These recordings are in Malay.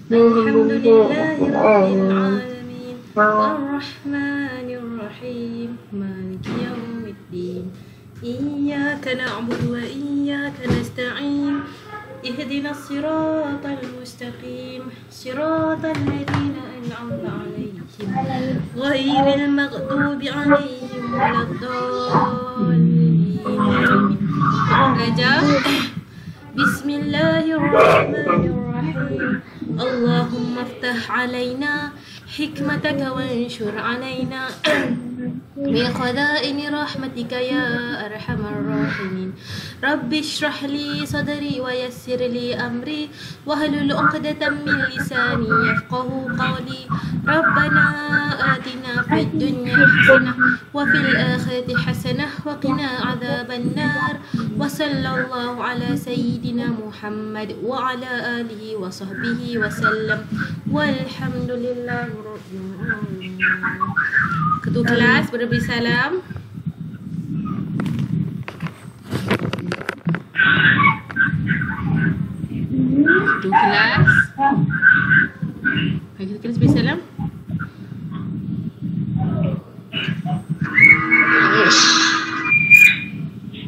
Alhamdulillahirrahmanirrahim. Ar-Rahmanirrahim. Maliki yawmiddin. Iyyaka na'budu wa iyyaka nasta'in. Ihdinas siratal mustaqim. Siratal ladzina an'amta 'alaihim ghairil maghdubi 'alaihim waladdallin. Belajar. Bismillahirrahmanirrahim. Allahumma aftah alaina hikmataka wanshur alaina min khadaini rahmatika ya arhamar rahimin. Rabbi shrah li sadri wa yassir li amri wahlul 'uqdatam min lisani yafqahu qawli. Rabbana atina fid dunya hasanah wa fil akhirati hasanah wa qina adzaban nar. Wa sallallahu ala sayyidina Muhammad wa ala alihi wa sahbihi wa sallam. Walhamdulillahi rabbil alamin. Ketua kelas berberi salam. Ketua kelas. Ketua kelas beri salam.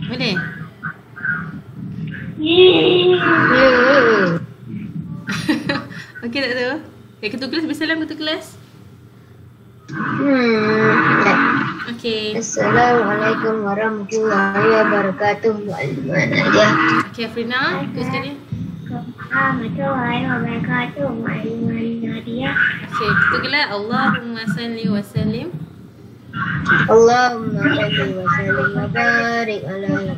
Mana? Okey tak tu? Ketua kelas beri salam ketua kelas. Okey. Assalamualaikum warahmatullahi wabarakatuh. Mana dia? Okey Afrina, ikut sekali. Warahmatullahi wabarakatuh. Mana dia? Okey, kita gelar Allahumma salli wa sallim. Allahumma salli wa sallim wa barik ala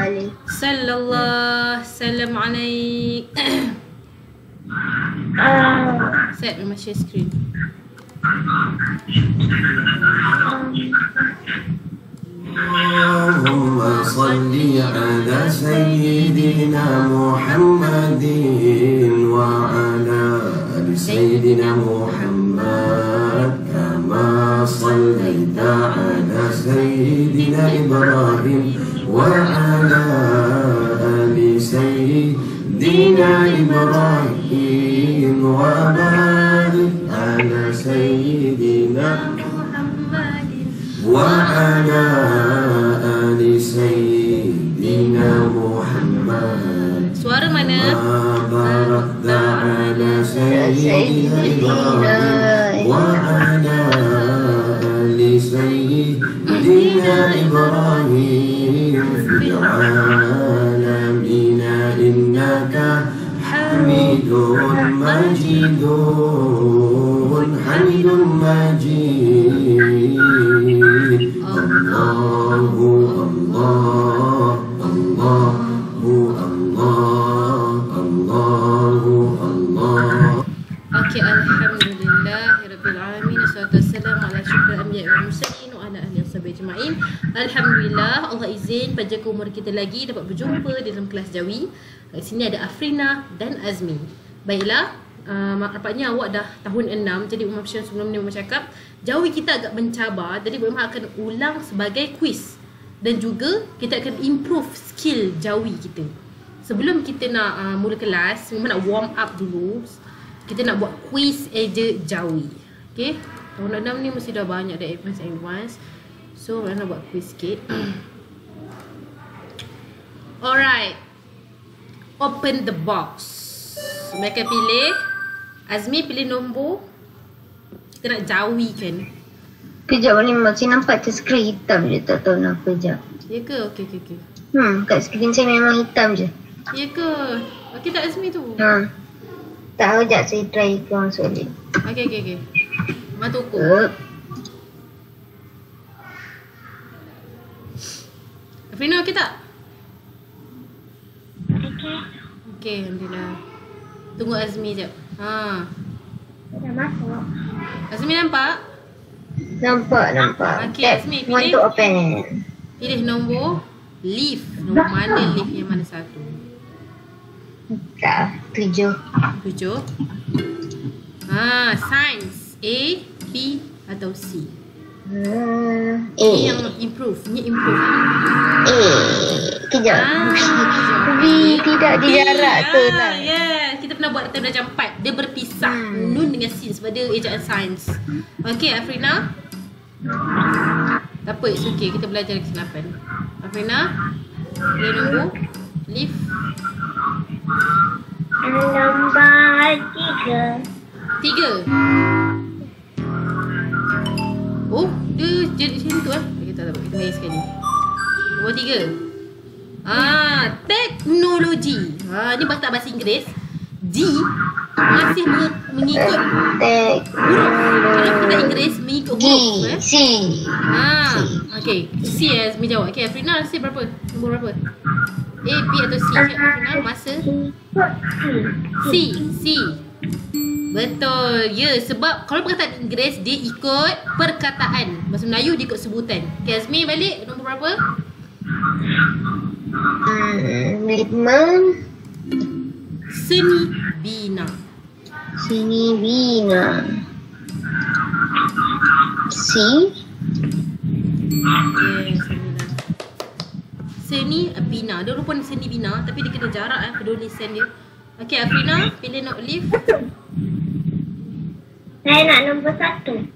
ali. Sallallahu salam alaik. Set memang share screen. Allahumma salli ala sayyidina Muhammadin wa ala ali sayyidina Muhammad kama sallaita ala sayyidina Ibrahim wa ala ali sayyidina Ibrahim wa barik ala sayyidina وعلى آل سيدنا محمد. Suara mana? وباركت على سيدنا إبراهيم وعلى آل سيدنا إبراهيم في العالمين إنك حميد مجيد حميد مجيد. Allahu Allah Allahu Allah Allahu Allah. Okey, alhamdulillahirabbil alamin. Wassalatu wassalamu ala asyrafil anbiya'i wal mursalin wa ala alihi washabihi ajma'in. Alhamdulillah, Allah izin panjang umur kita lagi dapat berjumpa dalam kelas Jawi. Di sini ada Afrina dan Azmi. Baiklah, nampaknya awak dah tahun 6. Jadi Umar Syah sebelum ni Umar cakap Jawi kita agak mencabar. Jadi Umar akan ulang sebagai quiz. Dan juga kita akan improve skill Jawi kita. Sebelum kita nak mula kelas, memang nak warm up dulu. Kita nak buat quiz eja Jawi. Okay, tahun 6 ni mesti dah banyak dah advance. So Umar nak buat quiz sikit. Alright, open the box. Mereka pilih. Azmi pilih nombor. Kita nak jawikan. Kejap ni masih nampak tu skrin hitam je, tak tahu kenapa je. Ya ke? Okey. Kat skrin saya memang hitam je. Ya ke? Okey tak Azmi tu? Tak tahu, sekejap saya try ke masuk ni. Okey. Matuku. Afrina okey tak? Okey, alhamdulillah. Tunggu Azmi jap. Dah masuk. Azmi nampak? Nampak. Okey, Azmi Want pilih. to open. Pilih nombor leaf. Nombor mana leaf yang mana satu? Tak, 7. 7. Science. A, B atau C? Ini yang improve. Ni improve. Kejap. B tidak dijarak tu lah. Yeah, kita pernah buat dalam darjah 4. Dia berpisah nun dengan sin sebab dia ejaan sains. Okey, Afrina. Tak apa, it's okay. Kita belajar lagi senapan. Afrina, dia nombor lift. Nombor 3. 3. Oh, dia jadi macam tu lah. Kita tak apa, kita main sekali. Nombor 3. Teknologi. Ni bahasa Inggeris. G masih mengikut huruf. Kalau kita Inggeris mengikut huruf. C. Okay. C Azmi jawab. Okay, Afrina rasa berapa? Nombor berapa? A, B atau C? Afrina masa C. Betul. Ya, sebab kalau perkataan Inggeris dia ikut perkataan. Bahasa Melayu dia ikut sebutan. Okay, Azmi balik. Nombor berapa? 5. Seni bina. C. Seni bina. Dia rupa seni bina tapi dia kena jarak kedua lisan dia. Okey, Afrina, pilih nak lift. Saya nak nombor 1.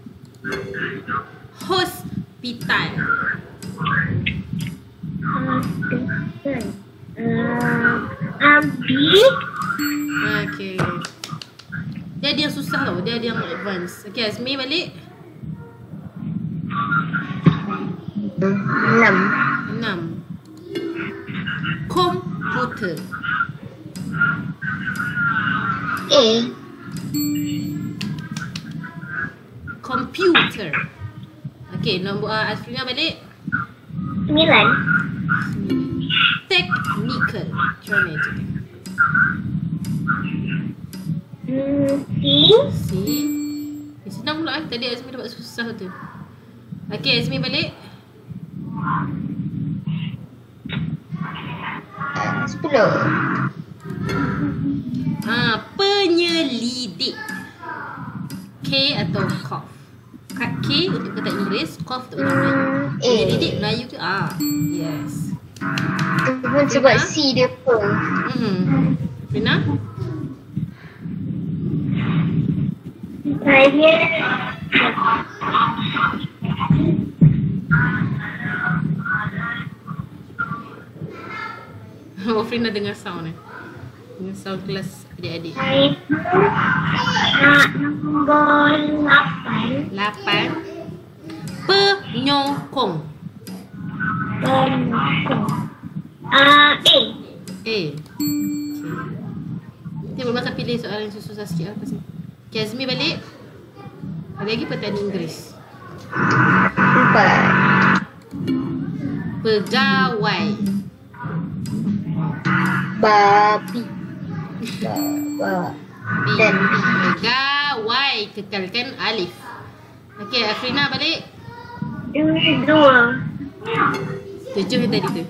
Hospital. B. Okey. Dia ada yang susah tau. Dia ada yang advance. Okey, Azmi balik. 6. Komputer. A. Computer. Okey, nombor Afrina balik. 9. Technical. Macam mana je? C. Senang pula tadi Azmi dapat susah tu. Okey, Azmi balik. 10. Penyelidik. K atau cough. K untuk kata Inggeris, cough untuk kata Melayu. Penyelidik Melayu tu yes. Itu pun sebab C dia pun. Rina? Saya Frina dengar sound dengar sound kelas adik-adik. nak nombor 8. 8. Penyokong. A. Kita bermasa pilih soalan yang susah sikit lah pasal. Okay, Azmi balik. Ada lagi pertanyaan Inggeris. 4. Pegawai. Babi. Dan B. Pegawai. Kekalkan alif. Okey, Afrina balik. 2. 7 yang tadi tu.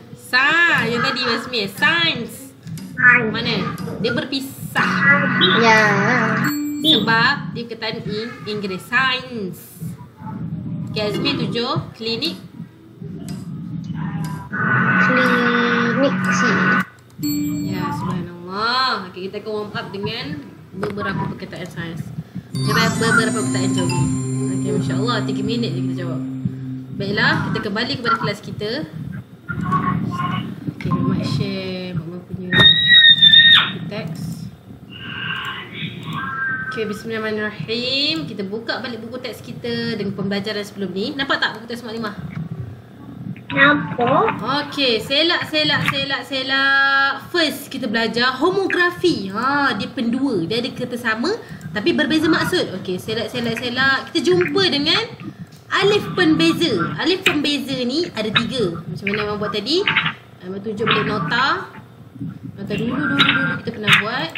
Yang tadi Azmi. Sains. Mana? Dia berpisah. Ya. Sebab dia perkataan Inggeris. Sains. Okay, Azmi 7. Klinik. Klinik C. Ya, subhanallah. Okay, kita akan warm up dengan beberapa perkataan sains. Beberapa perkataan geografi. Okay, masya-Allah 3 minit je kita jawab. Baiklah, kita kembali kepada kelas kita. Okay, Mak share Mak punya teks. Okay, bismillahirrahmanirrahim. Kita buka balik buku teks kita dengan pembelajaran sebelum ni. Nampak tak buku teks Maklimah? Nampak. Okay, selak. First, kita belajar homografi. Dia pendua. Dia ada kata sama tapi berbeza maksud. Okay, selak. Kita jumpa dengan alif pembeza. Alif pembeza ni ada 3. Macam mana Abang buat tadi. Abang tunjuk balik nota. Nota dulu kita kena buat.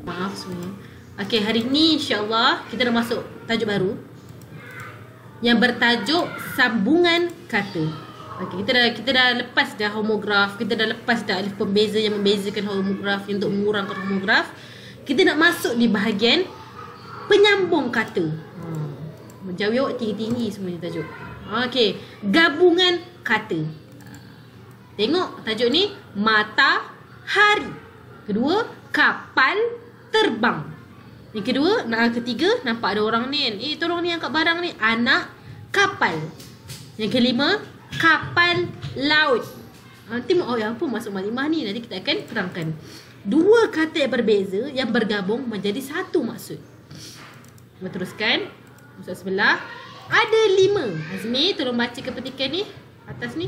Maaf semuanya. Okay, hari ni insyaAllah kita dah masuk tajuk baru yang bertajuk sambungan kata. Okay, kita dah lepas dah homograf. Kita dah lepas dah alif pembeza yang membezakan homograf untuk mengurangkan homograf. Kita nak masuk di bahagian penyambung kata. Menjawab tinggi-tinggi semuanya tajuk. Okay, gabungan kata. Tengok tajuk ni, matahari. Kedua, kapal terbang. Yang kedua, ketiga, nampak ada orang ni kan. Tolong ni angkat barang ni. Anak kapal. Yang kelima, kapal laut. Nanti apa maksud maklimah ni? Nanti kita akan terangkan. Dua kata yang berbeza yang bergabung menjadi satu maksud. Teruskan. Maksud sebelah. Ada 5. Azmi, tolong baca kepetikan ni. Atas ni.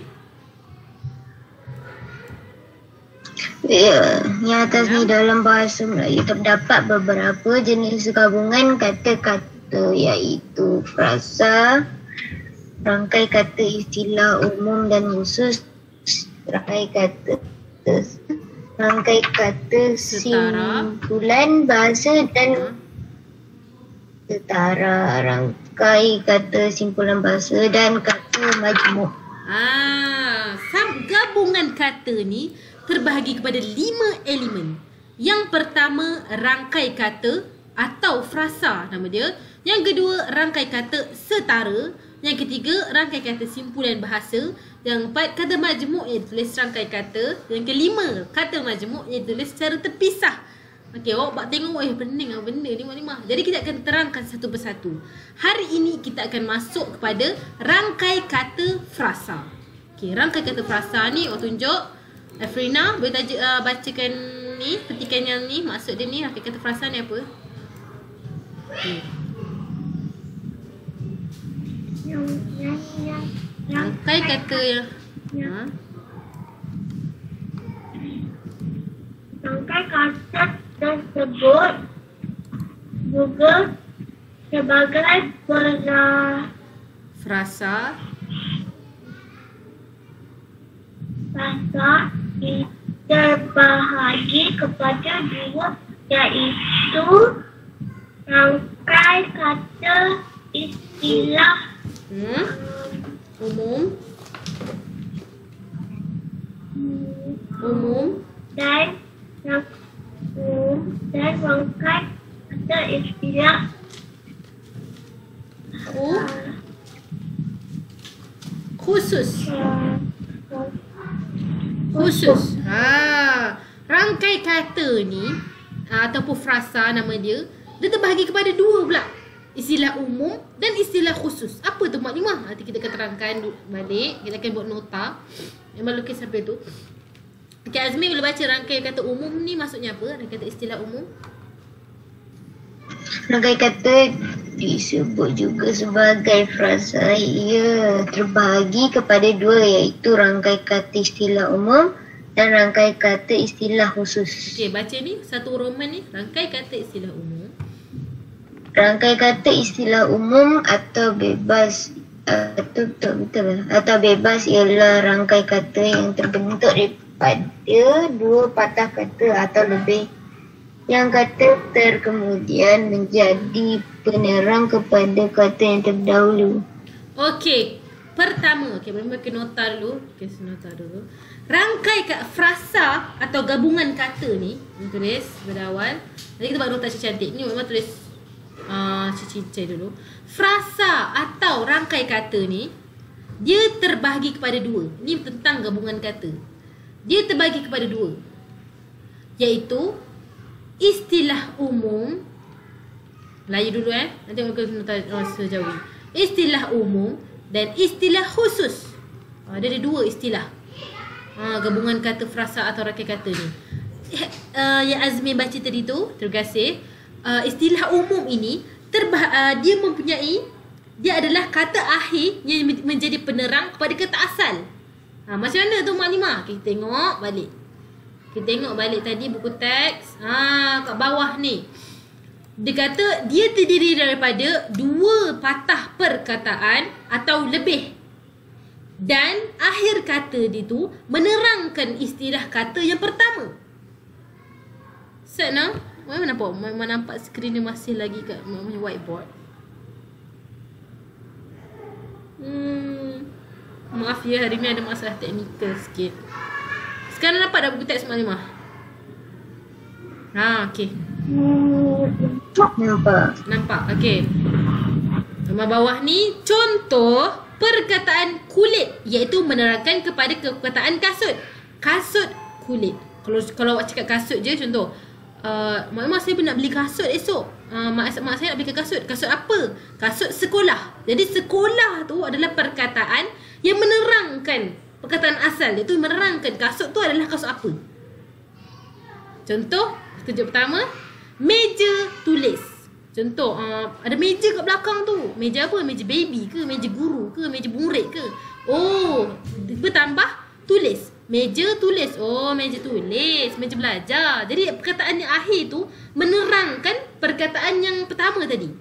Ya, yang atas ni dalam bahasa Melayu terdapat beberapa jenis gabungan kata-kata iaitu frasa, rangkai kata istilah umum dan khusus, rangkai kata simpulan bahasa dan setara, rangkai kata simpulan bahasa dan kata majmuk. Gabungan kata ni terbahagi kepada 5 elemen. Yang pertama, rangkai kata atau frasa nama dia. Yang kedua, rangkai kata setara. Yang ketiga, rangkai kata simpulan bahasa. Yang keempat, kata majmuk yang tulis rangkai kata. Yang kelima, kata majmuk yang tulis secara terpisah. Okey, awak tengok pening lah benda ni maklimah. Jadi kita akan terangkan satu persatu. Hari ini kita akan masuk kepada rangkai kata frasa. Okey, rangkai kata frasa ni awak tunjuk. Afrina, boleh bacakan ni, petikan yang ni, maksud dia ni, rangkai kata frasa ni apa? Rangkai kata yang rangkai kata tersebut juga sebagai frasa terbahagi kepada dua, iaitu rangkai kata istilah umum dan rangkai kata istilah khusus. Rangkai kata ni ataupun frasa nama dia, dia terbahagi kepada dua pula. Istilah umum dan istilah khusus. Apa tu maklimah? Nanti kita akan terangkan balik. Kita akan buat nota. Memang lukis sampai tu. Okay, Azmi boleh baca rangkai kata umum ni maksudnya apa? Rangkai kata istilah umum. Rangkai kata disebut juga sebagai frasa. Ia terbahagi kepada dua, iaitu rangkai kata istilah umum dan rangkai kata istilah khusus. Okey, baca ni satu roman ni, rangkai kata istilah umum. Rangkai kata istilah umum atau bebas atau bebas ialah rangkai kata yang terbentuk daripada dua patah kata atau lebih, yang kata kemudian menjadi penerang kepada kata yang terdahulu. Okey, pertama, boleh pakai nota dulu. Nota dulu. Rangkai frasa atau gabungan kata ni, tulis berawal. Nanti kita buat nota cantik. Ni memang tulis cincin dulu. Frasa atau rangkai kata ni, dia terbahagi kepada dua. Ni tentang gabungan kata. Dia terbahagi kepada dua, iaitu istilah umum. Melayu dulu nanti aku nota sejauh ni. Istilah umum dan istilah khusus. Ada dua istilah. Gabungan kata frasa atau rangkai kata ni. Yang Azmi baca tadi tu, terima kasih. Istilah umum ini dia mempunyai, dia adalah kata akhir yang menjadi penerang kepada kata asal. Macam mana tu maklimah? Kita tengok balik. Kita tengok balik tadi buku teks. Kat bawah ni. Dia kata dia terdiri daripada dua patah perkataan atau lebih. Dan akhir kata dia tu menerangkan istilah kata yang pertama. Set now. Mana nampak skrin dia masih lagi kat whiteboard. Maaf ya, hari ni ada masalah teknikal sikit. Sekarang nampak dah buku teks maklimah? Okey. Nampak. Okey. Nombor bawah ni contoh perkataan kulit, iaitu menerangkan kepada perkataan kasut. Kasut kulit. Kalau awak cakap kasut je, contoh, mak saya nak beli kasut esok. Mak saya nak beli kasut. Kasut apa? Kasut sekolah. Jadi sekolah tu adalah perkataan yang menerangkan perkataan asal. Iaitu menerangkan kasut tu adalah kasut apa. Contoh, tunjuk pertama, meja tulis. Contoh, ada meja kat belakang tu. Meja apa? Meja baby ke? Meja guru ke? Meja murid ke? Oh, bertambah tulis. Meja tulis. Oh, meja tulis. Meja belajar. Jadi perkataan yang akhir tu menerangkan perkataan yang pertama tadi.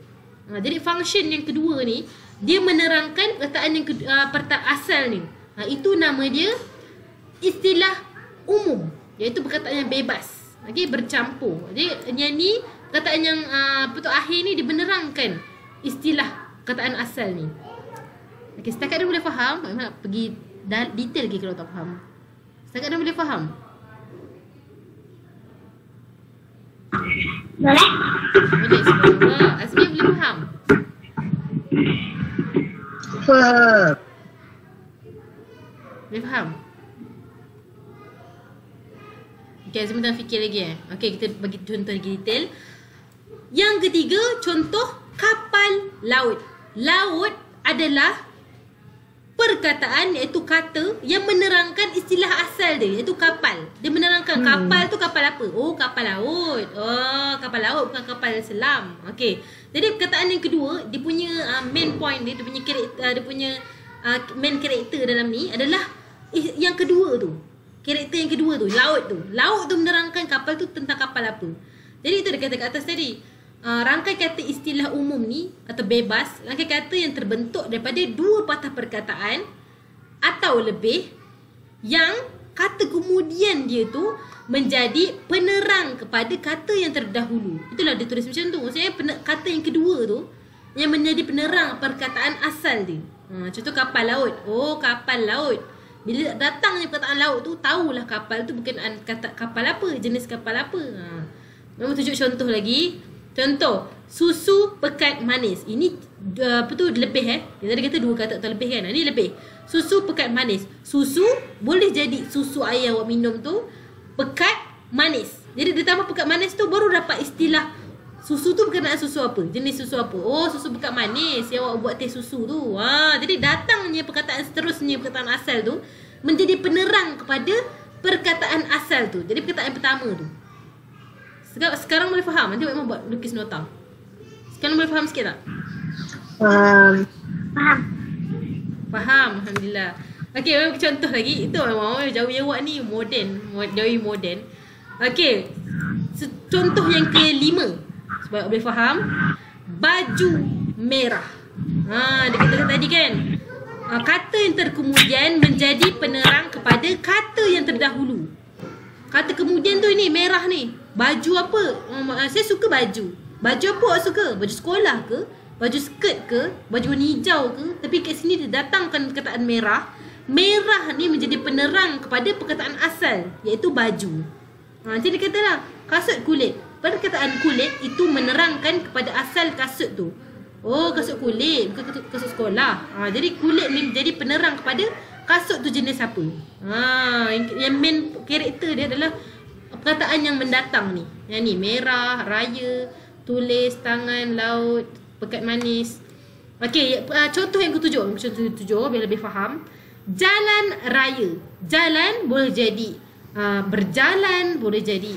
Jadi function yang kedua ni, dia menerangkan perkataan yang asal ni. Itu nama dia istilah umum, iaitu perkataan yang bebas. Okay, bercampur. Jadi yang ni, perkataan yang akhir ni dia menerangkan istilah perkataan asal ni. Okay, setakat dah boleh faham. Nak pergi detail lagi kalau tak faham. Setakat dah boleh faham? Boleh? Boleh, subhanallah. Azmi boleh faham? Boleh faham? Okay, Azmi tengah fikir lagi Okay, kita bagi contoh lagi detail. Yang ketiga, contoh kapal laut. Laut adalah perkataan, iaitu kata yang menerangkan istilah asal dia, iaitu kapal. Dia menerangkan kapal tu kapal apa? Oh, kapal laut. Oh, kapal laut bukan kapal selam. Okey. Jadi perkataan yang kedua, dia punya main point dia punya karakter, dia punya main karakter dalam ni adalah yang kedua tu. Karakter yang kedua tu, laut tu. Laut tu menerangkan kapal tu tentang kapal apa. Jadi itu dia kata kat atas tadi. Rangkai kata istilah umum ni atau bebas, rangkai kata yang terbentuk daripada dua patah perkataan atau lebih, yang kata kemudian dia tu menjadi penerang kepada kata yang terdahulu. Itulah dia tulis macam tu. Maksudnya kata yang kedua tu yang menjadi penerang perkataan asal dia. Contoh kapal laut. Oh, kapal laut. Bila datangnya perkataan laut tu, tahulah kapal tu berkenaan kata kapal apa, jenis kapal apa. Mama tunjuk contoh lagi. Contoh, susu pekat manis. Ini apa tu, lebih Dia tadi kata dua kata atau lebih kan. Ini lebih. Susu pekat manis. Susu boleh jadi susu air awak minum tu pekat manis. Jadi ditambah pekat manis tu baru dapat istilah susu tu berkenaan susu apa, jenis susu apa. Oh, susu pekat manis yang awak buat teh susu tu. Jadi datangnya perkataan seterusnya, perkataan asal tu menjadi penerang kepada perkataan asal tu. Jadi perkataan pertama tu. Sekarang boleh faham? Nanti memang buat lukis nota. Sekarang boleh faham sikit tak? Faham. Faham, alhamdulillah. Okey, contoh lagi. Itu memang Jawi awak ni moden, Jawi moden. Okey. Contoh yang kelima, supaya boleh faham. Baju merah. Dia kata tadi kan, kata yang terkemudian menjadi penerang kepada kata yang terdahulu. Kata kemudian tu ni, merah ni. Baju apa? Saya suka baju. Baju apa awak suka? Baju sekolah ke? Baju skirt ke? Baju warna hijau ke? Tapi kat sini dia datangkan perkataan merah. Merah ni menjadi penerang kepada perkataan asal, iaitu baju. Jadi dia katalah, kasut kulit. Perkataan kulit itu menerangkan kepada asal kasut tu. Oh, kasut kulit, bukan kasut sekolah. Jadi kulit ni menjadi penerang kepada kasut tu jenis apa. Yang main karakter dia adalah perkataan yang mendatang ni. Yang ni, merah, raya, tulis, tangan, laut, pekat manis. Okey, contoh yang ketujuh. Contoh ketujuh biar lebih faham. Jalan raya. Jalan boleh jadi berjalan, boleh jadi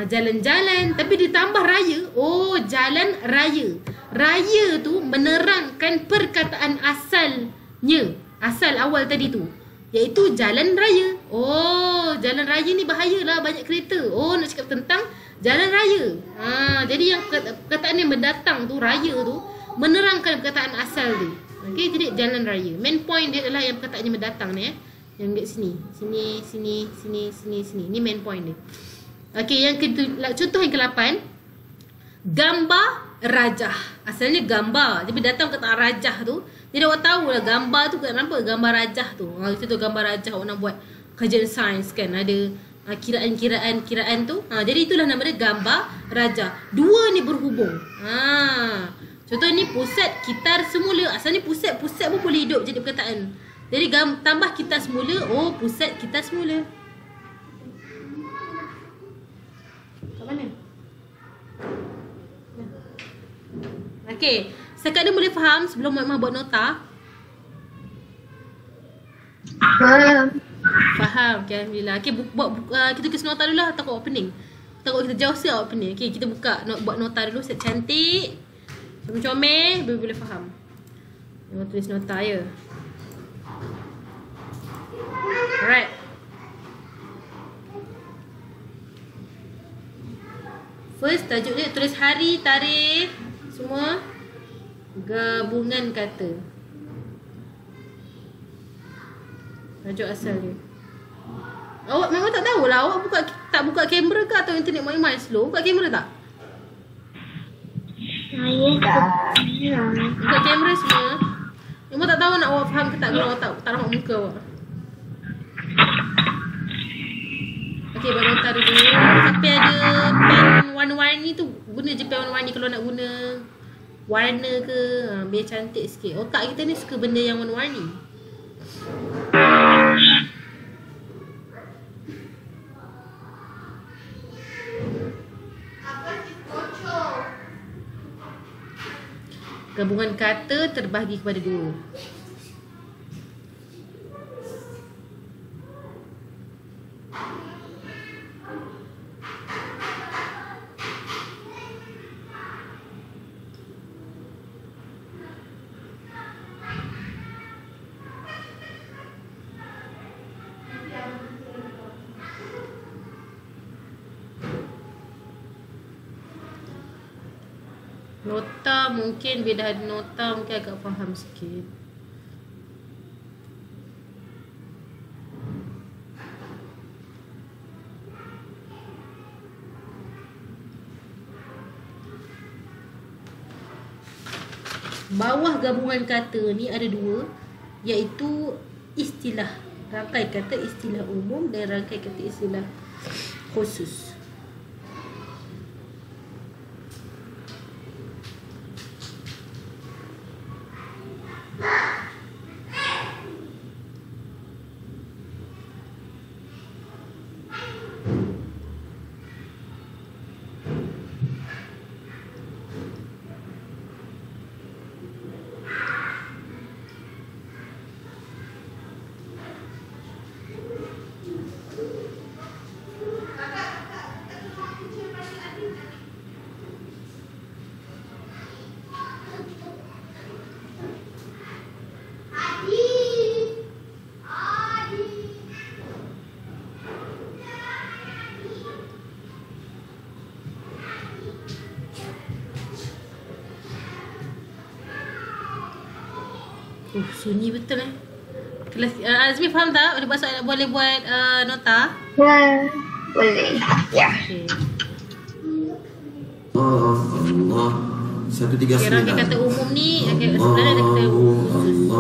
jalan-jalan, tapi ditambah raya. Oh, jalan raya. Raya tu menerangkan perkataan asalnya. Asal awal tadi tu, iaitu jalan raya. Oh, jalan raya ni bahayalah, banyak kereta. Oh, nak cakap tentang jalan raya. Jadi yang perkataan yang mendatang tu, raya tu, menerangkan perkataan asal tu. Okey, jadi jalan raya. Main point dia adalah yang perkataan yang mendatang ni yang kat sini. Sini. Ni main point dia. Okey, yang contoh yang ke-8. Gambar rajah. Asalnya gambar, tapi datang perkataan rajah tu. Jadi awak tahulah gambar tu kenapa? Gambar rajah tu. Contoh gambar rajah awak nak buat kajian sains kan, ada kiraan tu. Jadi itulah nama dia gambar rajah. Dua ni berhubung. Contoh ni pusat kitar semula. Asalnya pusat pun boleh hidup jadi perkataan. Jadi tambah kitar semula, oh pusat kitar semula. Kat mana? Okey, setakat ni boleh faham sebelum Mak Imah buat nota? Faham, okay, Alhamdulillah. Okay, kita tulis nota dulu lah. Takut awak pening. Takut kita jauh sikit awak pening. Okay, kita buat nota dulu. Set cantik, comel-comel, boleh faham. Jangan tulis nota ya. Alright. First, tajuk dia tulis hari, tarikh, semua. Gabungan kata. Tajuk asal dia. Awak memang tak tahulah. Awak tak buka kamera ke atau internet Mak Imah slow? Buka kamera tak? Saya tak pernah. Buka kamera semua. Memang tak tahu nak awak faham ke tak kalau awak tak nampak muka awak. Okey, buat nota dulu. Siapa ada pen warna-warni tu, guna je pen warna-warni kalau nak guna warna ke. Biar cantik sikit. Otak kita ni suka benda yang warna-warni. Gabungan kata terbahagi kepada dua. Nota mungkin bila ada nota mungkin agak faham sikit. Bawah gabungan kata ni ada dua, iaitu istilah, rangkai kata istilah umum dan rangkai kata istilah khusus. Sunyi betul Kelas Azmi faham tak? Boleh buat nota? Ya, boleh. Ya. Okay. Allah 139. Rangkai kata umum ni sebenarnya ada kata khusus.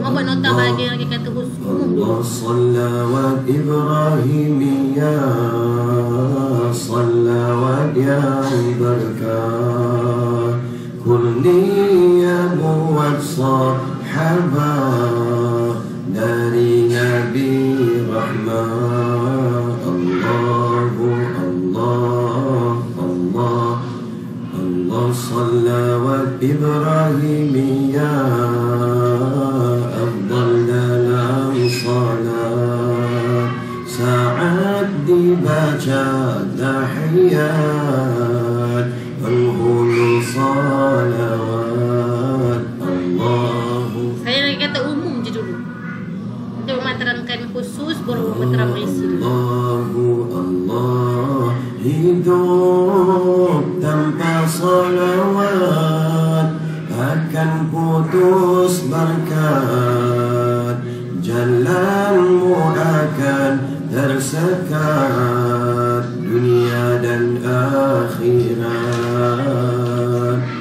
Mama buat nota bahagian rangkai kata khusus umum dulu. Salawat Ibrahim ya salawat ya berkah kulli ya buat sahabah dari Nabi Rahmah. Allahu Allah Allah Allah salawat Ibrahim ya afdal dalam salat saat dibaca tahiyat penghulu salawat Allahu. Saya nak kata umum je dulu. Nanti Mama terangkan khusus baru Mama terangkan isi. Allahu Allah hidup tanpa salawat akan putus berkat jalanmu akan tersekat dunia dan akhirat.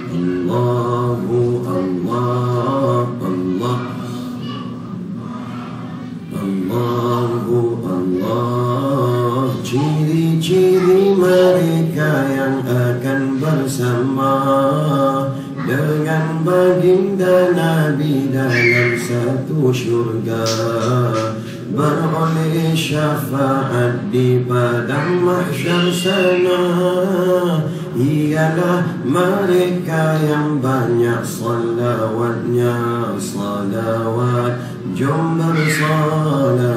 Allahu Allah Allah Allahu Allah. Ciri-ciri mereka yang akan bersama syurga, beroleh syafaat di padang mahsyar sana. Ialah mereka yang banyak salawatnya, salawat, jom bersalawat.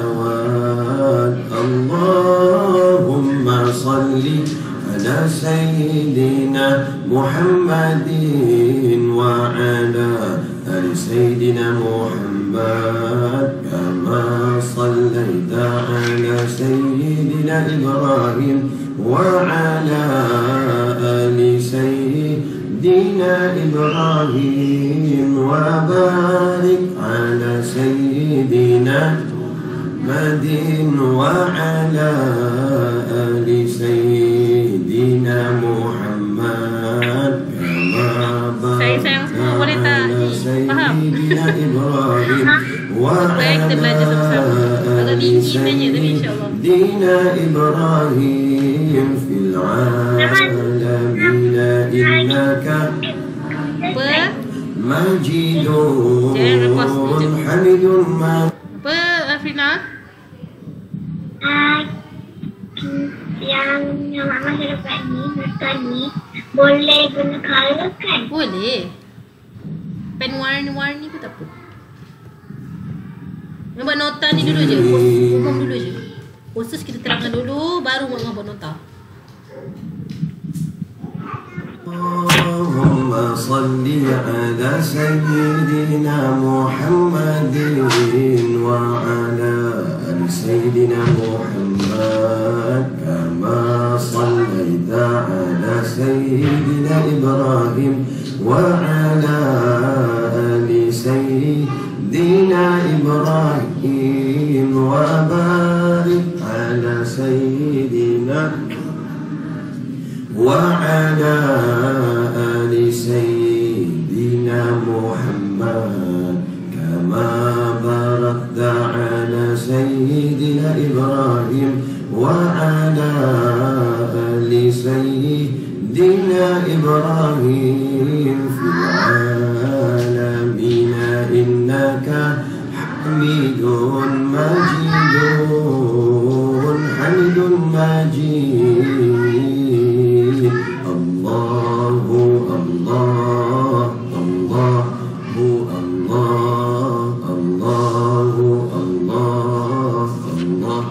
Allahumma salli ala Sayyidina Muhammadin wa ala ali Sayyidina Muhammad, kama sallaita ala Sayyidina Ibrahim wa ala ali Sayyidina Ibrahim, wa barik ala Sayyidina Muhammadin wa ala ali Sayyidina Muhammad, kama barakta ala Sayyidina Ibrahim wa ala ali Sayyidina Ibrahim fil alamin innaka Majidun Hamidun Majid. Apa Afrina? Yang Mama saya dapat ni, nota ni boleh guna color kan? Boleh. Pen warna-warni pun tak apa. Nampak nota ni dulu je. Umum dulu je. Khusus kita terangkan dulu, baru Mama buat nota. Allahumma salli ala Sayyidina Muhammadin wa ala ali Sayyidina Muhammad, kama sallaita ala Sayyidina Ibrahim wa ala ali Sayyidina Ibrahim, wa barik ala Sayyidina wa ala ali Sayyidina Muhammad, kama barakta ala Sayyidina Ibrahim wa ala ali Sayyidina Ibrahim fil alamin innaka Hamidun Majidun Hamidun Majid. Allahu Allah, Allahu Allah, Allahu Allah, Allah.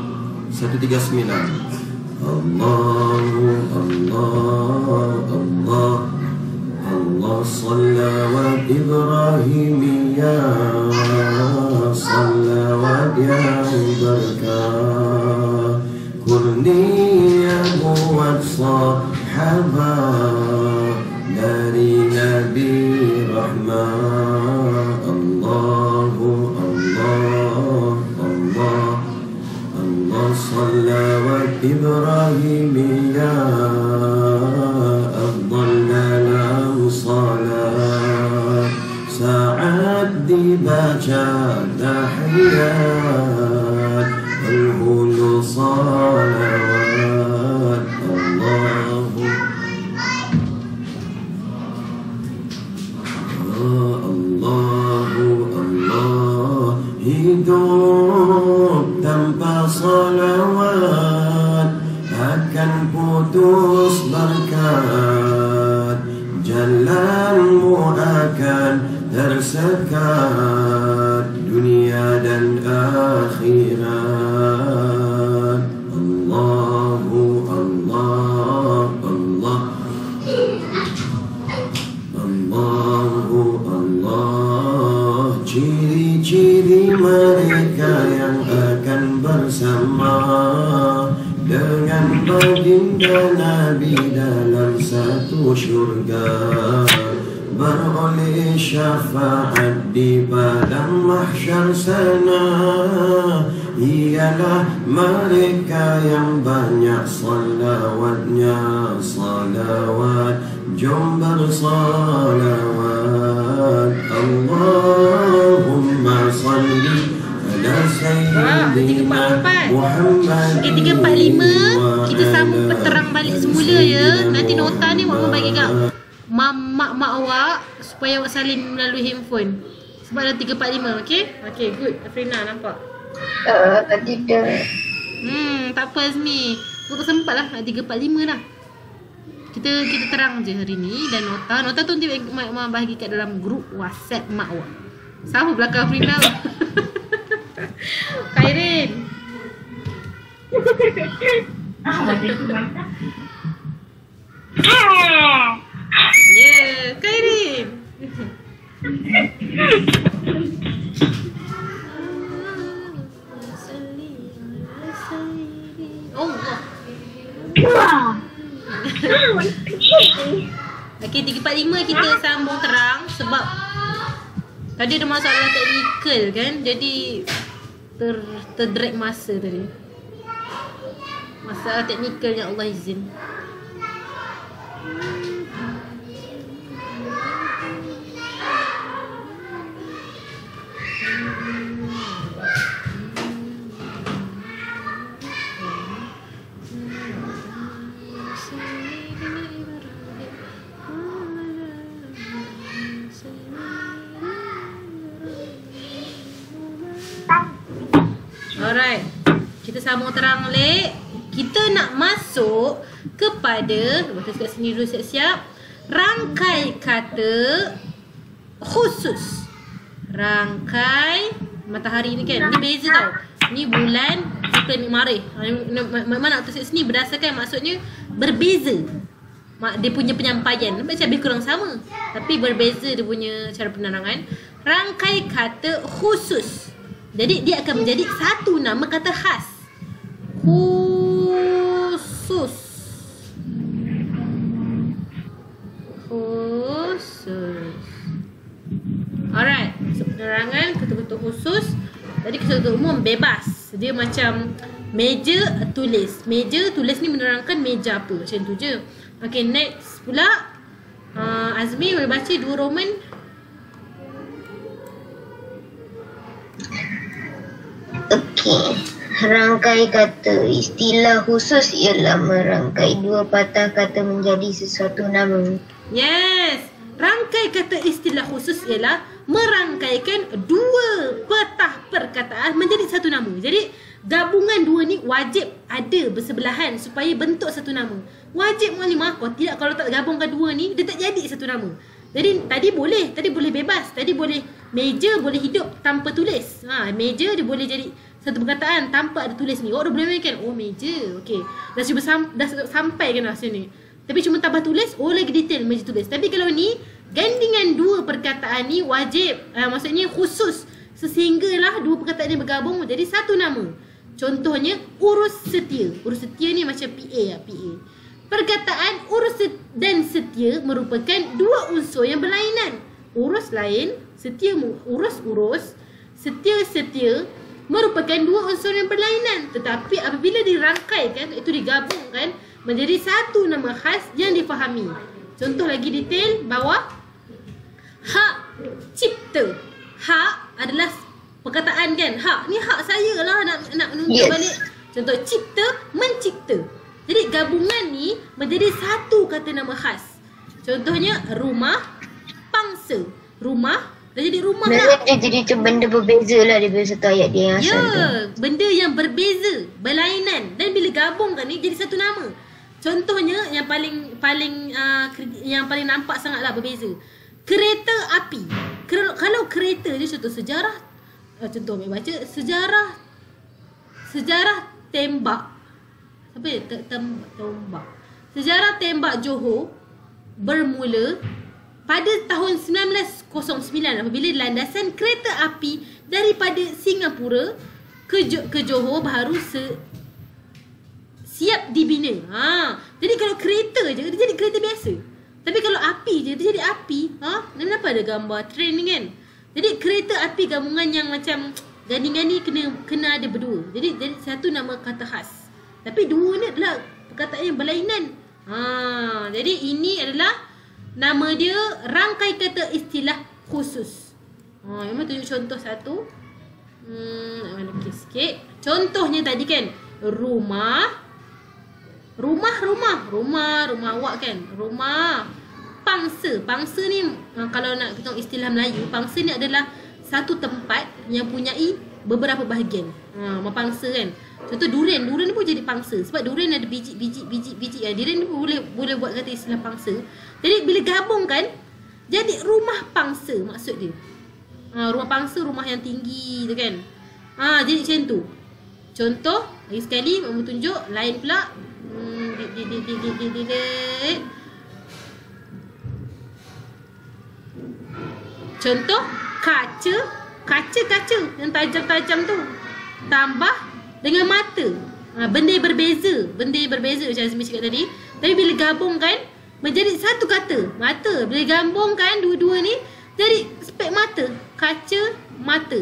139. Allahu Allah, Allah, Allah. Salawat Ibrahimiyah, salawat yang berkah, kurnia buat sahabat dari Nabi Rahmah. Allahu Allah, Allah, Allah. Salawat Ibrahimiyah, afdal dalam salat, saat dibaca tahiyat, al-hulu salawat. Allahu Allahu Allah. Hidup tanpa salawat akan putus berkat, jalanmu akan tersekat dunia dan akhirat. Allahu Allah, Allah, Allahu Allah. Ciri-ciri mereka yang akan bersama dengan baginda Nabi dalam satu syurga, beroleh syafaat di padang mahsyar sana. Ialah mereka yang banyak salawatnya, salawat, jom bersalawat. Allahumma salli ala Sayyidina Muhammad. 345 kita sambung peterang balik semula ya. Nanti nota ni Mama bagi kat mak awak supaya awak salin melalui handphone. Sebab ada 3, 4, 5. Okay? Okay, good. Afrina nampak. Tidak. Tak apa Azmi. Kau sempat lah. 3, 4, 5 lah. Kita terang je hari ni. Dan nota tu nanti Mak bahagi kat dalam grup WhatsApp Mak awak. Sama belakang Afrina lah. Khairin. Khairin. Okay, 3, 4, 5 kita sambung terang. Sebab tadi ada masalah teknikal kan. Jadi terdrag masa tadi. Masalah teknikal yang Allah izin. Alright, kita sambung terang Lek. Kita nak masuk kepada, baca kat sini dulu siap-siap. Rangkai kata khusus. Rangkai matahari ni kan, ni beza tau. Ni bulan, kita ni marih. Mana nak tulis sini berdasarkan maksudnya berbeza. Dia punya penyampaian macam lebih kurang sama, tapi berbeza dia punya cara penerangan. Rangkai kata khusus. Jadi dia akan menjadi satu nama kata khas. Khusus. Alright, so, penerangan kata-kata khusus. Tadi kata-kata umum bebas. Dia macam meja tulis. Meja tulis ni menerangkan meja apa. Macam tu je. Okay, next pula Azmi boleh baca 2 Roman. Okey. Rangkai kata istilah khusus ialah merangkai 2 patah kata menjadi sesuatu nama. Yes. Rangkai kata istilah khusus ialah merangkaikan 2 patah perkataan menjadi satu nama. Jadi gabungan 2 ni wajib ada bersebelahan supaya bentuk satu nama. Wajib Mualimah. Kalau tidak, kalau tak gabungkan 2 ni, dia tak jadi satu nama. Jadi tadi boleh bebas. Tadi boleh meja boleh hidup tanpa tulis. Meja dia boleh jadi satu perkataan tanpa ada tulis ni. Dah boleh kan? Oh, meja. Okey. Dah sampai kan rasa ni. Tapi cuma tambah tulis, lagi detail meja tulis. Tapi kalau ni gandingan 2 perkataan ni wajib, maksudnya khusus, sehinggalah 2 perkataan ni bergabung menjadi satu nama. Contohnya urus setia. Urus setia ni macam PA lah, PA. Perkataan urus dan setia merupakan 2 unsur yang berlainan. Urus lain, setia urus, setia merupakan 2 unsur yang berlainan. Tetapi apabila dirangkaikan, itu digabungkan menjadi satu nama khas yang difahami. Contoh lagi detail bawah. Hak cipta. Hak adalah perkataan kan. Hak ni hak saya lah nak menunjuk balik. Contoh cipta, mencipta. Jadi gabungan ni menjadi satu kata nama khas. Contohnya rumah, pangsa. Rumah dah jadi rumah lah. Dia jadi tu benda berbeza lah daripada satu ayat dia yang asal tu. Benda yang berbeza, berlainan. Dan bila gabungkan ni jadi satu nama. Contohnya yang paling nampak sangatlah berbeza. Kereta api. Kalau kereta dia contoh sejarah, contoh ambil baca sejarah tembak. Apa dia? Tembak. Sejarah tembak Johor bermula pada tahun 1909 apabila landasan kereta api daripada Singapura ke Johor baru siap dibina. Jadi kalau kereta je dia jadi kereta biasa. Tapi kalau api je dia jadi api. Kenapa ada gambar train ni kan? Jadi kereta api gabungan yang macam gandingan ni kena ada berdua. Jadi satu nama kata khas. Tapi 2 ni adalah perkataan yang berlainan. Jadi ini adalah nama dia rangkai kata istilah khusus. Memang tunjuk contoh satu. Nak lukis sikit. Contohnya tadi kan, rumah awak kan. Rumah. Pangsa ni kalau nak tengok istilah Melayu, pangsa ni adalah satu tempat yang punyai beberapa bahagian. Mapangsa kan. Contoh durian ni pun jadi pangsa. Sebab durian ada biji. Durian ni pun boleh buat kata istilah pangsa. Jadi bila gabungkan, jadi rumah pangsa maksud dia. Rumah pangsa, rumah yang tinggi tu kan. Jadi macam tu. Contoh, lagi sekali Mama tunjuk, lain pula. Contoh, kaca yang tajam-tajam tu tambah dengan mata. Benda yang berbeza macam Azmi cakap tadi. Tapi bila gabungkan menjadi satu kata, mata. Bila gabungkan dua-dua ni jadi spek mata, kaca, mata.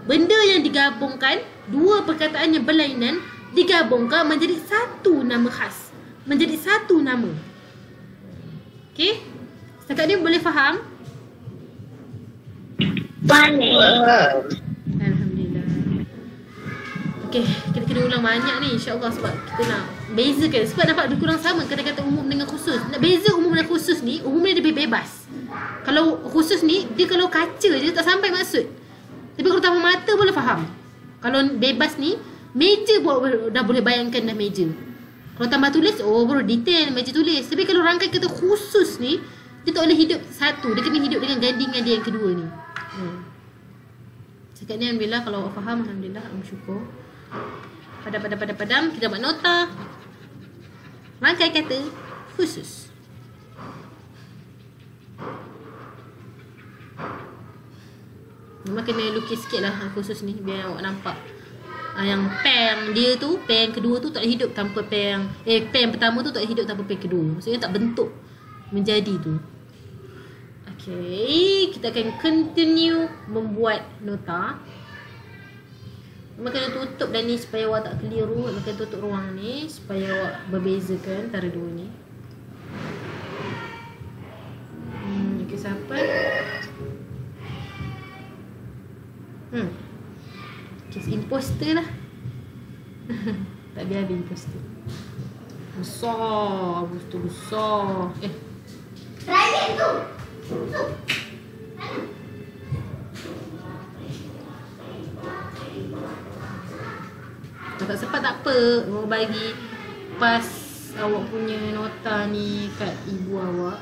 Benda yang digabungkan, dua perkataan yang berlainan digabungkan menjadi satu nama khas, menjadi satu nama. Okey? Setakat ni boleh faham? Boleh. Alhamdulillah. Okey, kita kena ulang banyak ni insya-Allah sebab kita nak bezakan. Sebab nampak lebih kurang sama kata-kata umum dengan khusus. Nak beza umum dan khusus ni, umum ni lebih bebas. Kalau khusus ni, dia kalau kaca je tak sampai maksud. Tapi kalau tambah mata boleh faham. Kalau bebas ni, meja dah boleh bayangkan dah meja. Kalau tambah tulis, baru detail meja tulis. Tapi kalau rangkai kata khusus ni, dia tak boleh hidup satu. Dia kena hidup dengan gandingan dia yang kedua ni. Cakap ni Alhamdulillah, kalau awak faham Alhamdulillah, bersyukur. Padam. Kita buat nota. Rangkai kata khusus. Memang kena lukis sikit lah khusus ni biar awak nampak. Yang pen dia tu, pen kedua tu tak hidup tanpa pen. Pen pertama tu tak hidup tanpa pen kedua. Maksudnya tak bentuk menjadi tu. Okay, kita akan continue membuat nota. Memang kena tutup dah ni supaya awak tak keliru. Memang kena tutup ruang ni supaya awak berbezakan antara dua ni. Okay, siapa? Kes imposter lah. Tak biar ada imposter. Besar. Private tu. Tak sempat tak apa. Awak bagi pas awak punya nota ni kat ibu awak.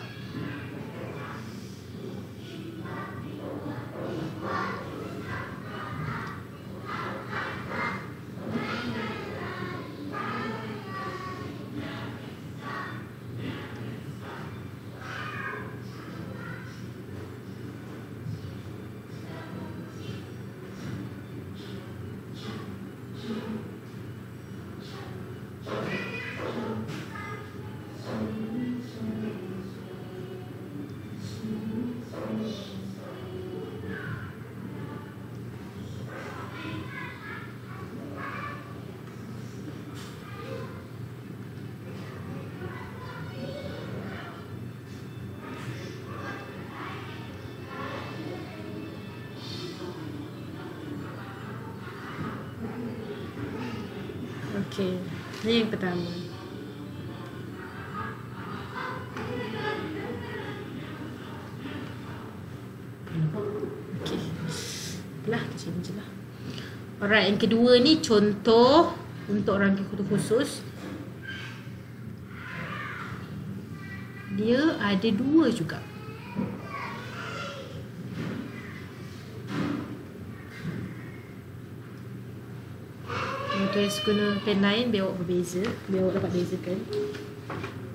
Okey, ni yang pertama. Okey. Belah macam je lah. Alright, yang kedua ni contoh untuk rangkai kata khusus. Dia ada dua juga. Tulis guna pen lain biar awak berbeza, biar awak dapat bezakan.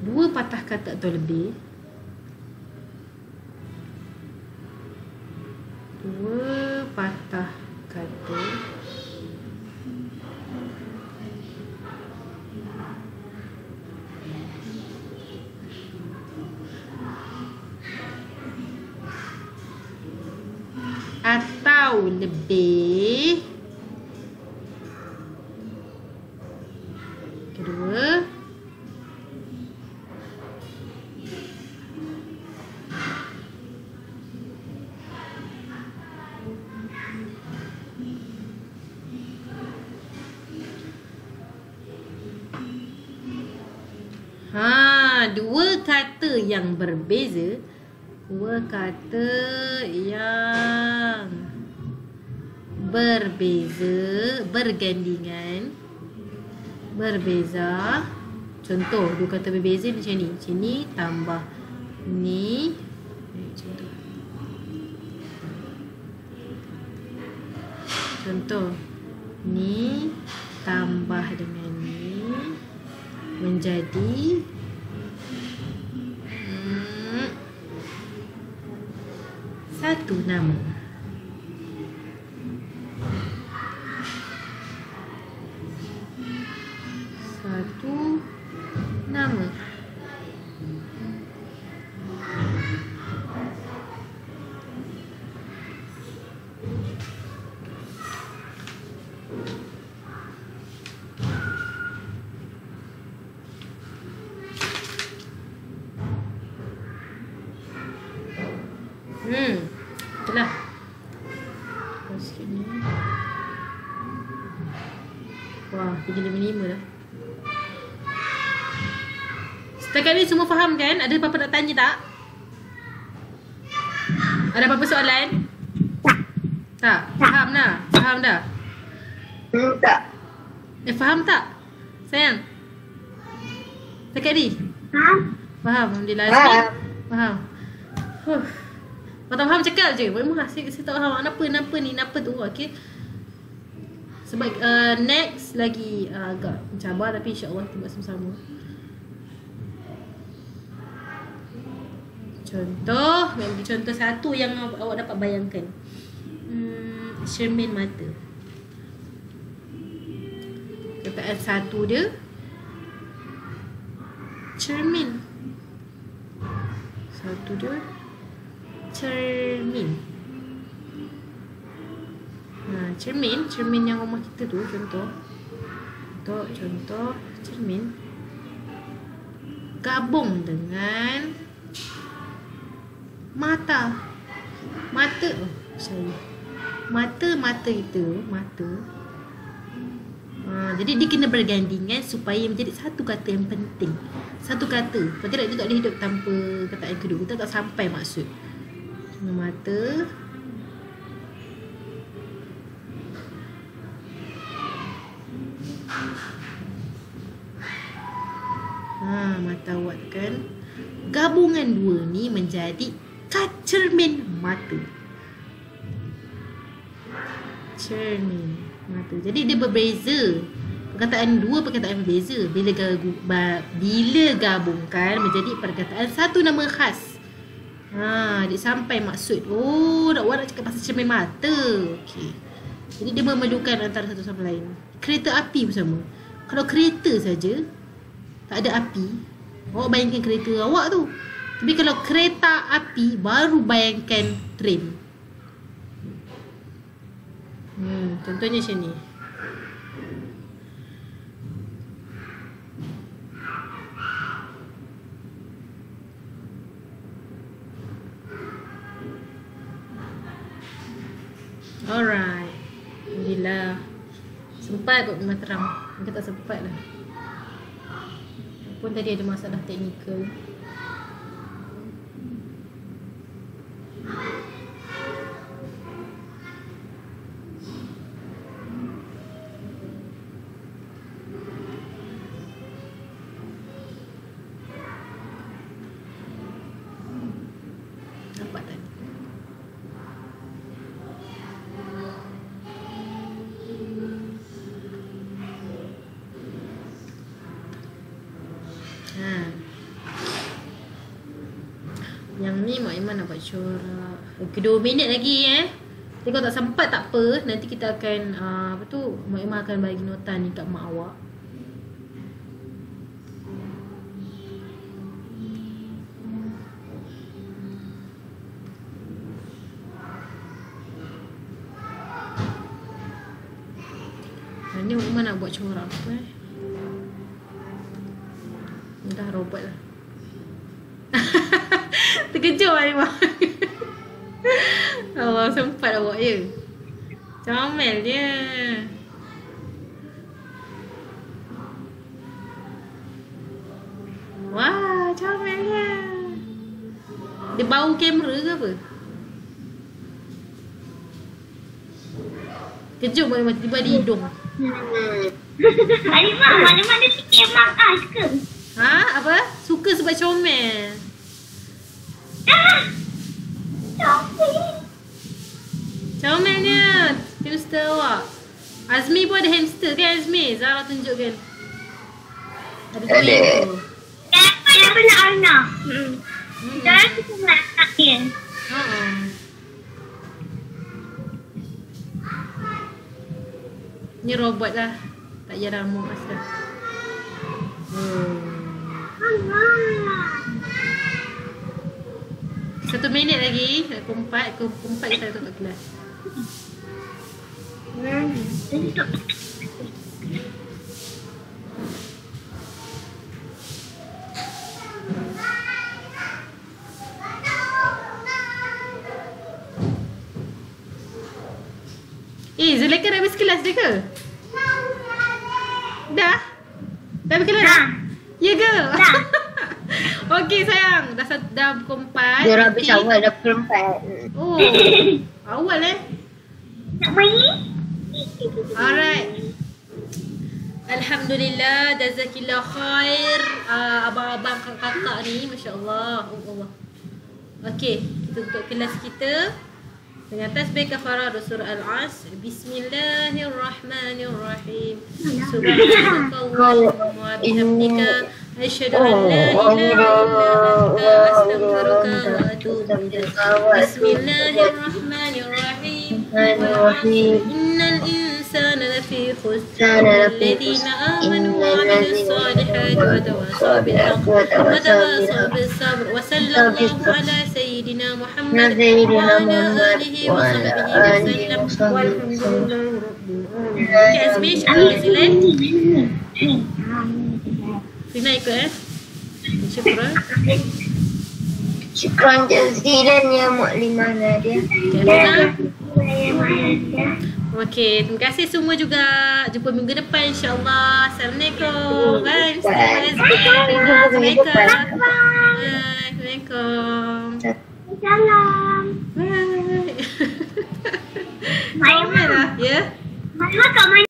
Dua patah kata atau lebih. Dua patah kata atau lebih. Kedua, dua kata yang berbeza Dua kata yang berbeza, bergandingan, berbeza. Contoh, dua kata berbeza macam ni. Macam ni tambah ni. Contoh. Contoh. Ni tambah dengan ni menjadi satu nama. Satu nama. Itulah. Sikit ni. Wah, 355 dah. Setakat ni semua faham kan? Ada apa-apa nak tanya tak? Ada apa-apa soalan? Tak? Faham dah? Faham dah? Tak. Faham tak? Sayang? Setakat ni? Faham? Alhamdulillah. Faham. Kalau tak faham cakap je. Memang saya tak faham kenapa ni, kenapa tu. Okay. Sebab next lagi agak mencabar, tapi insyaAllah kita buat sama-sama. Contoh, bagi contoh satu yang awak dapat bayangkan. Cermin mata. Kataan satu dia cermin. Satu dia cermin. Cermin yang rumah kita tu, contoh cermin gabung dengan mata itu mata. Jadi dia kena bergandingan supaya menjadi satu kata yang penting. Satu kata. Kalau tidak, dia tak boleh hidup tanpa kataan kedua. Kita tak sampai maksud. Mata. Mata awak kan. Gabungan dua ni menjadi cermin mata. Cermin mata. Jadi dia berbeza. Dua perkataan berbeza. Bila gabungkan menjadi perkataan satu nama khas. Dia sampai maksud. Awak nak cakap pasal cermin mata. Okey. Jadi dia memerlukan antara satu sama lain. Kereta api pun sama. Kalau kereta saja tak ada api, awak bayangkan kereta awak tu. Tapi kalau kereta api, baru bayangkan train. Contohnya macam ni. Alright. Alhamdulillah. Sempat kot memang terang. Mungkin tak sempat lah. Pun tadi ada masalah teknikal. Nampak tak? Yang ni Mak Iman nak buat corak. Okay, 2 minit lagi Jadi kalau tak sempat tak apa. Nanti kita akan Mak Iman akan bagi nota ni kat mak awak. Ni Mak Iman nak buat corak apa Dah robot lah. Terkejut Mak Iman. Allah, sempat awak ya. Comel dia. Wah, comel dia. Dia bau kamera ke apa? Kejut memang tiba di hidung. Halimah, mana-mana sikit mak suka. Ha? Apa? Suka sebab comel. Comelnya hamster awak. Azmi pun ada hamster kan Azmi? Zara tunjukkan. Ada dua ekor. Dia pernah anak. Zara suka nak dia. Ni robot lah. Tak payah ramuk asal. Satu minit lagi. Pukul 4 kita tutup kelas. Zulaika dah habis kelas dia ke? Dah? Dah habis kelas? Dah. Ya ke? Dah. Okey sayang, dah pukul 4. Dia habis awal dah pukul 4. Oh, awal Nak main? Alright. Alhamdulillah, jazakillah khair. Abang-abang kakak ni, masya-Allah. Allah. Okey, kita tutup kelas kita dengan tasbih kafarah surah Al-As. Bismillahirrahmanirrahim. Subhanakallahumma wa bihamdika asyhadu an la ilaha illa anta astaghfiruka wa atubu ilaik. Bismillahirrahmanirrahim. Innal insana lafi khusr alladhina amanu wa 'amilus solihati wa tawassaw bil haqqi wa tawassaw bis sabr wa sallallahu ala sayyidina Muhammad wa ala alihi wa sahbihi wa sallam walhamdulillahi rabbil alamin. Okay, Azmi, silakan. Rina ikut syukran. Syukran jazilan ya Muklimah Nadia. Okey, terima kasih semua juga. Jumpa minggu depan insya-Allah. Assalamualaikum. Bye. Assalamualaikum. Assalamualaikum. Salam. Bye. Main lah. Ya. Main kat mana?